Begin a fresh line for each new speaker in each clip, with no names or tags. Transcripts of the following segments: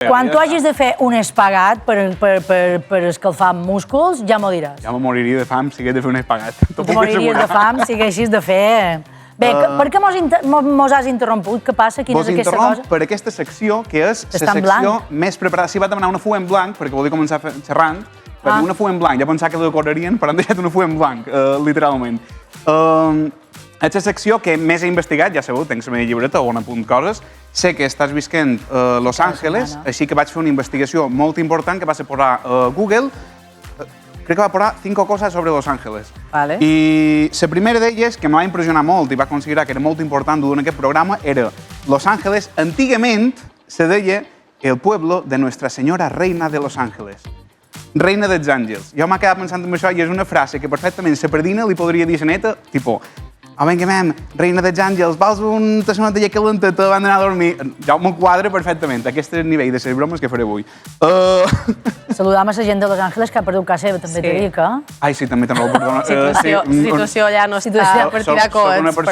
Quan tu hagis de fer un espagat per escalfar músculs, ja m'ho diràs.
Ja me moriria de fam si hagués de fer un espagat.
Te moriries de fam si haguessis de fer... Bé, per què mos has interromput? Què passa? Quina és aquesta cosa?
Vos interromp per aquesta secció, que és la secció més preparada. Si va demanar una fulla en blanc, perquè volia començar xerrant, va dir una fulla en blanc. Ja pensava que la correrien, però han deixat una fulla en blanc, literalment. És la secció que més he investigat, ja sabeu, tenc la meva llibreta on apunt coses. Sé que estàs visquent a Los Angeles, així que vaig fer una investigació molt important que va ser posar a Google. Crec que va posar 5 coses sobre Los Angeles. I la primera d'elles, que em va impressionar molt i va considerar que era molt important dur en aquest programa, era Los Angeles, antigament se deia el pueblo de Nuestra Señora Reina de Los Ángeles. Reina dels àngels. Jo m'ha quedat pensant en això i és una frase que perfectament la predina li podria dir a la neta, tipus, vinga, mem, reina dels àngels, vols un tassonet de llet calenteta abans d'anar a dormir? Ja m'ho quadra perfectament. Aquest és el nivell de les bromes que faré avui.
Saludam a la gent de Los Angeles que ha perdut casa seva, també t'ho dic, eh?
Ai, sí, també te'n raó, perdona.
Situació allà no està per tirar coets, però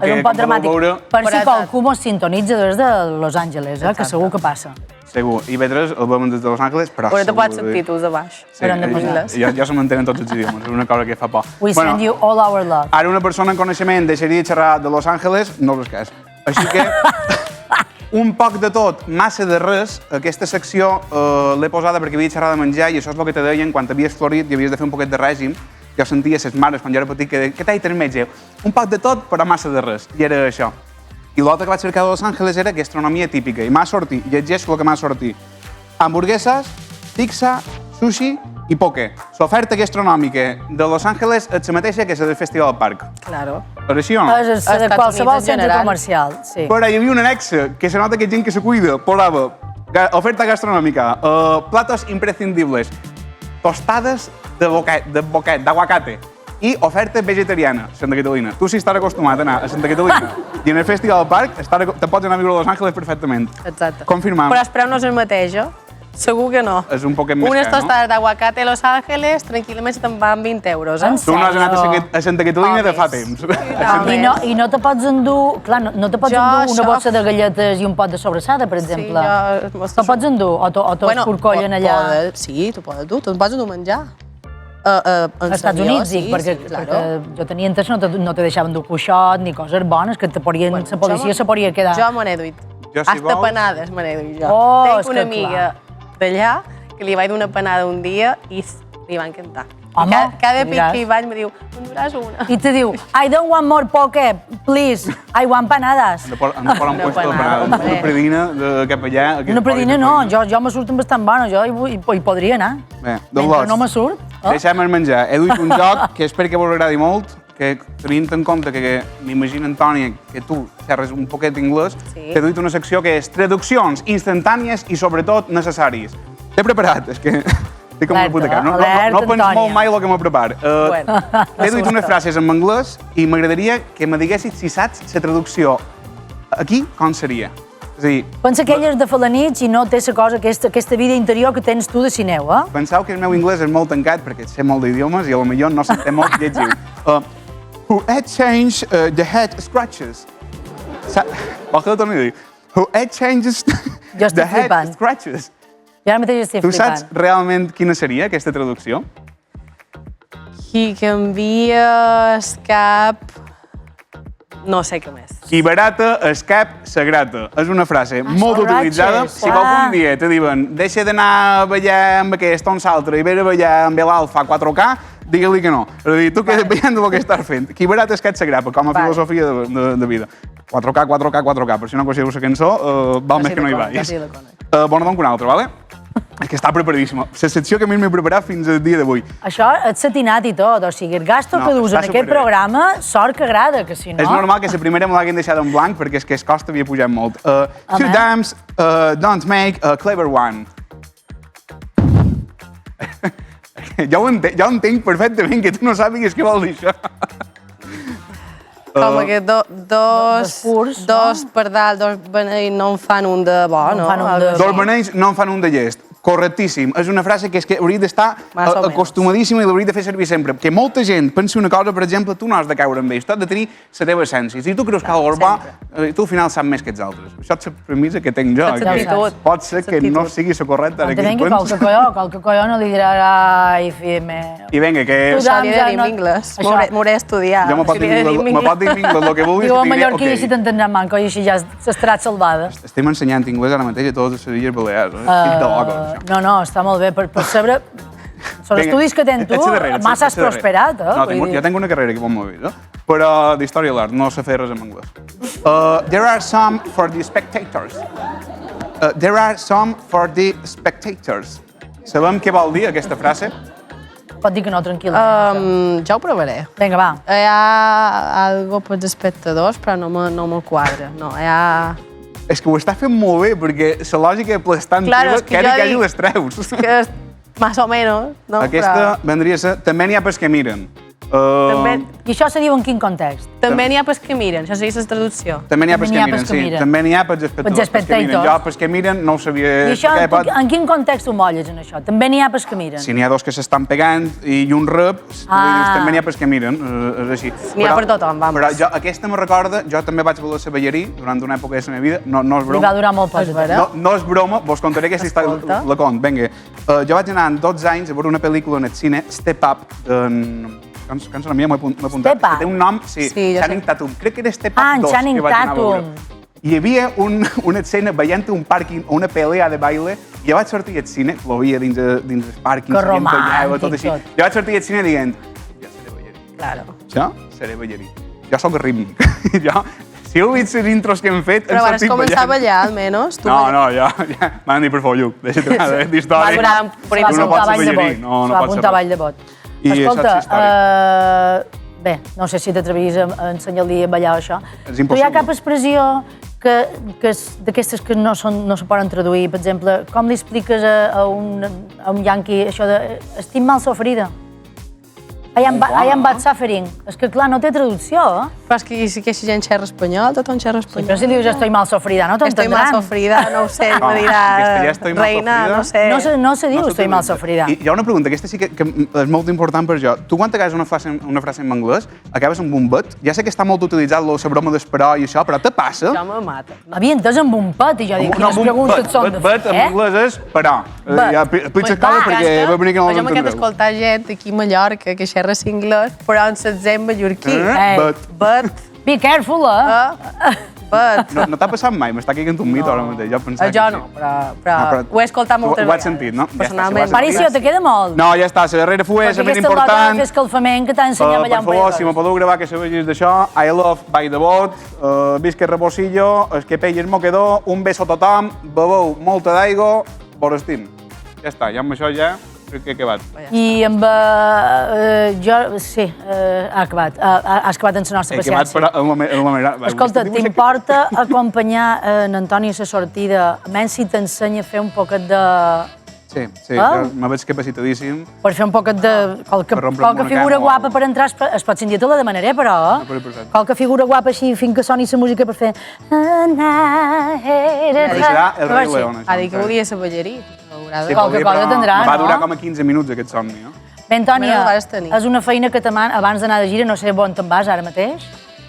és un pot dramàtic. Per si qualcú mos sintonitza des de Los Angeles, que segur que passa.
Segur. I vetres el veuen des de Los Angeles, però...
Però te pots sentir tu de baix.
Sí, ja se m'entenen tots els idiomes, és una cosa que fa por.
We send you all our love.
Ara una persona en coneixement deixaria de xerrar de Los Angeles, no és cas. Així que, un poc de tot, massa de res, aquesta secció l'he posada perquè havia de xerrar de menjar i això és el que te deien quan t'havies florit i havies de fer un poquet de règim. Jo sentia ses mares quan jo era petit que què t'ha dit el metge? Un poc de tot, però massa de res. I era això. I l'altre que vaig cercar de Los Angeles era gastronomia típica. I m'ha sortit, llegeixo el que m'ha sortit. Hamburgueses, pizza, sushi i poke. L'oferta gastronòmica de Los Angeles és la mateixa que la del Festival Park.
Claro.
Per així o no?
És de qualsevol centre comercial, sí.
Però hi havia un anexe que se nota que gent que se cuida posava oferta gastronòmica, platos imprescindibles, tostades d'aguacate i oferta vegetariana, Santa Catalina. Tu si estàs acostumat a anar a Santa Catalina i en el Festival Park, te pots anar a viure a Los Angeles perfectament.
Exacte.
Confirmam.
Però el preu no és el mateix, eh? Segur que no.
És un poquet més car, no?
Unes tostades d'aguacate a Los Angeles, tranquil·lament te'n van 20 euros, eh?
Tu no has anat a Santa Catalina de fa temps.
I no te pots endur, clar, no te pots endur una bossa de galletes i un pot de sobrassada, per exemple. Te pots endur o t'escorcollen allà?
Sí, t'ho pots dur, te'n pots endur menjar.
Als Estats Units, dic, perquè jo tenia entès que no te deixaven dur cuixot ni coses bones, que la policia se podria quedar.
Jo me n'he duit. Hasta panades me n'he duit jo. Tenc una amiga d'allà que li vaig donar panada un dia i li va encantar. Cada pic que hi vaig me diu, m'enduràs una.
I te diu, I don't want more poke, please, I want panades.
Em posa un puesto de panada, una predina cap allà.
Una predina no, jo me surten bastant bones, jo hi podria anar.
Bé,
mentre no me surt.
Deixem-me menjar. He duit un joc que espero que vos agradi molt, que tenint en compte que m'imagino, Antònia, que tu xerres un poquet d'inglès, t'he duit una secció que és traduccions instantànies i sobretot necessàries. T'he preparat, és que estic com una puta cara. No penso molt mai el que m'ho preparo. T'he duit unes frases en anglès i m'agradaria que me diguessis si saps la traducció aquí com seria. És a dir...
Pensa que ella és de Felanitx i no té la cosa, aquesta vida interior que tens tu de cineu, eh?
Penseu que el meu anglès és molt tancat perquè sé molt d'idiomes i potser no sé molt llegiu. Who had changed the head scratches? Vols que ho torni a dir? Who had changed the head scratches?
Jo ara mateix estic flipant.
Tu saps realment quina seria aquesta traducció?
Qui canvia el cap... No sé què més.
Qui barata el cap se grata. És una frase molt utilitzada. Si algun dia te diuen deixa d'anar a ballar amb aquest o un altre i vés a ballar amb l'alfa 4K, digue-li que no. És a dir, tu quedes ballant del que estàs fent. Qui barata el cap se grapa, com a filosofia de vida. 4K, 4K, 4K. Per si no coneixeu la cançó, val més que no hi vagis. Bona don que una altra, vale? És que està preparadíssima. La secció que a mi m'he preparat fins al dia d'avui.
Això és satinat i tot, o sigui, el gasto que dus en aquest programa, sort que agrada, que si no...
És normal que la primera me l'hagin deixat en blanc perquè és que el cost havia pujat molt. Two dames don't make a clever one. Jo entenc perfectament que tu no sàpigues què vol dir això.
Com que dos per dalt, dos beneits no en fan un de bo, no?
Dos beneits no en fan un de llest. Correctíssim. És una frase que hauria d'estar acostumadíssima i l'hauria de fer servir sempre. Que molta gent pensa una cosa, per exemple, tu no has de caure amb ells, tu has de tenir la teva essència. Si tu creus que algú és bo, tu al final saps més que els altres. Això és la premissa que tinc jo. Pot ser que no sigui la correcta.
Que venga qualque colló no li dirà ai, fime.
I venga, que...
Tu li he de dir en anglès. M'hauré estudiat.
Jo me pot dir en anglès el que vulguis.
Diu, a Mallorca i així t'entendrà manco i així ja s'estarà salvada.
Estem ensenyant anglès ara mateix a totes les Illes Balears. Estic de loco.
No, està molt bé, per saber... Són estudis que tens tu, massa has prosperat, eh?
No, jo tinc una carrera que molt movida, però d'història de l'art, no sé fer res en anglès. There are some for the spectators. There are some for the spectators. Sabem què vol dir aquesta frase?
Pot dir que no, tranquil·la.
Jo ho provaré.
Vinga, va.
Hi ha algo per als espectadors, però no me quadra. No, hi ha...
És que ho està fent molt bé, perquè la lògica aplastant teva, que hagi les treus.
És que más o menos, no?
Aquesta vendria a ser... També n'hi ha pels que miren.
I això se diu en quin context?
També n'hi ha pels que miren, això seria la traducció.
També n'hi ha pels que miren, sí. També n'hi ha pels espectadors. Jo pels que miren no ho sabia...
I això, en quin context ho molles, en això? També n'hi ha pels que miren?
Si n'hi ha dos que s'estan pegant i un rep, també n'hi ha pels que miren, és així.
N'hi ha per tothom, vamos.
Però aquesta me recorda, jo també vaig voler ser ballarí durant una època de la meva vida, no és broma.
Li va durar molt poc, vera?
No és broma, vos contaré aquesta història, la cont, vinga. Jo vaig anar amb 12 anys a veure una pel·lícula en el cine, Step Up, que a mi m'ho he apuntat. Que té un nom, sí, Channing Tatum. Crec que era Step Up 2.
Channing Tatum.
Hi havia una escena veient un pàrquing o una pelea de baile i jo vaig sortir al cine, lo veia dins el pàrquing,
que romàntic,
tot així. Jo vaig sortir al cine dient, jo seré ballarí.
Claro.
Jo seré ballarí. Jo soc rítmic. Si heu vist les intros que hem fet,
però vas començar a ballar, almenys?
No, ja. M'han dit, per favor, Lluc, deixa't anar d'història.
Tu no pots ser ballarí. Se va apuntar a ball de bot. Escolta, bé, no sé si t'atreviries a ensenyar-li a ballar això.
És impossible.
Tu hi ha cap expressió d'aquestes que no se poden traduir? Per exemple, com li expliques a un yanqui això de estic mal sofrida? I am bad suffering. És que, clar, no té traducció, eh?
Però és que si aquesta gent xerra espanyol, tothom xerra espanyol.
Però si dius estoy mal sofrida, no t'entendran.
Estoy mal sofrida, no ho sé, me dirà reina, no sé.
No se diu estoy mal sofrida.
Hi ha una pregunta, aquesta sí que és molt important per jo. Tu quan t'acabes una frase en anglès, acabes amb un but. Ja sé que està molt utilitzat la broma d'esperó i això, però te passa?
Això me mata.
Havia entès amb un pet i jo dic, quines preguntes són de fer?
Bet en anglès és però. Aplica escola perquè va venir que no
l'entendreu. Jo m'he quedat escoltar gent aquí a Mallorca que xerra anglès, però en l'accent mallorquí. But.
Be careful, eh?
But.
No t'ha passat mai? M'està caigant un mite ara mateix.
Jo no, però ho he escoltat moltes vegades.
Ho has sentit, no?
Personalment.
Aparicio, te queda molt?
No, ja està, la darrera full és ben important.
Perquè aquesta és escalfament que t'ha ensenyat a ballar un
Per favor, si me podeu gravar que sabeu d'això, I love by the boat, visca Rebosillo, es que pelles moquedor, un beso a tothom, bebeu molta d'aigua, vos estim. Ja està, ja amb això ja crec que he acabat.
I amb... jo, sí, ha acabat. Has acabat en la nostra paciència.
He acabat, però...
Escolta, t'importa acompanyar en Antoni a la sortida, menys si t'ensenya a fer un poquet de...
Sí, me veig capacitadíssim.
Per fer un poquet de... Qualque figura guapa per entrar, es pot sentir, te la demanaré, però... Qualque figura guapa així, fins que soni la música per fer...
Serà el Rei León, això.
Ha dit que volia ser ballarí.
Qualque cosa tindrà, no?
Va durar com a 15 minuts, aquest somni, no?
Bé, Antònia, és una feina que abans d'anar de gira, no sé on te'n vas ara mateix?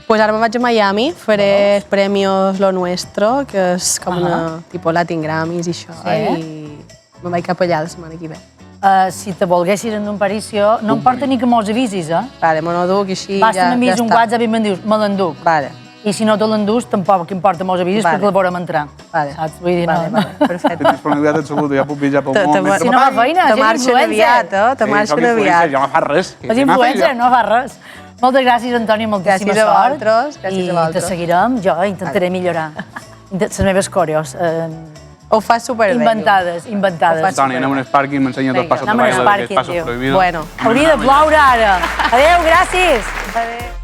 Pues ara me'n vaig a Miami, faré els Premios Lo Nuestro, que és com una tipus Latin Grammys i això, i me'n vaig cap allà la setmana que ve.
Si te volguessis endur un Paricio, no em porta ni que mos avisis, eh?
Vale, me n'enduc i així ja està.
Basta m'envies un WhatsApp i me'n dius, me l'enduc.
Vale.
I si no te l'endús, tampoc importa mos avisis perquè la veurem entrar. Saps? Vull dir, no.
Perfecte.
Disponibilitat absoluta, ja puc viatjar pel món.
Si no fa feina,
te marxen aviat, te marxen aviat.
Ja no fa res.
És influencer, no fa res. Moltes gràcies, Antònia, moltíssima sort.
Gràcies a vosaltres.
I te seguirem, jo intentaré millorar les meves coreos.
Ho fas superbé.
Inventades.
Antònia, anem a un pàrquing, m'ensenya dos passos de baile, dos passos prohibidos.
Hauria de ploure ara. Adéu, gràcies.
Adéu.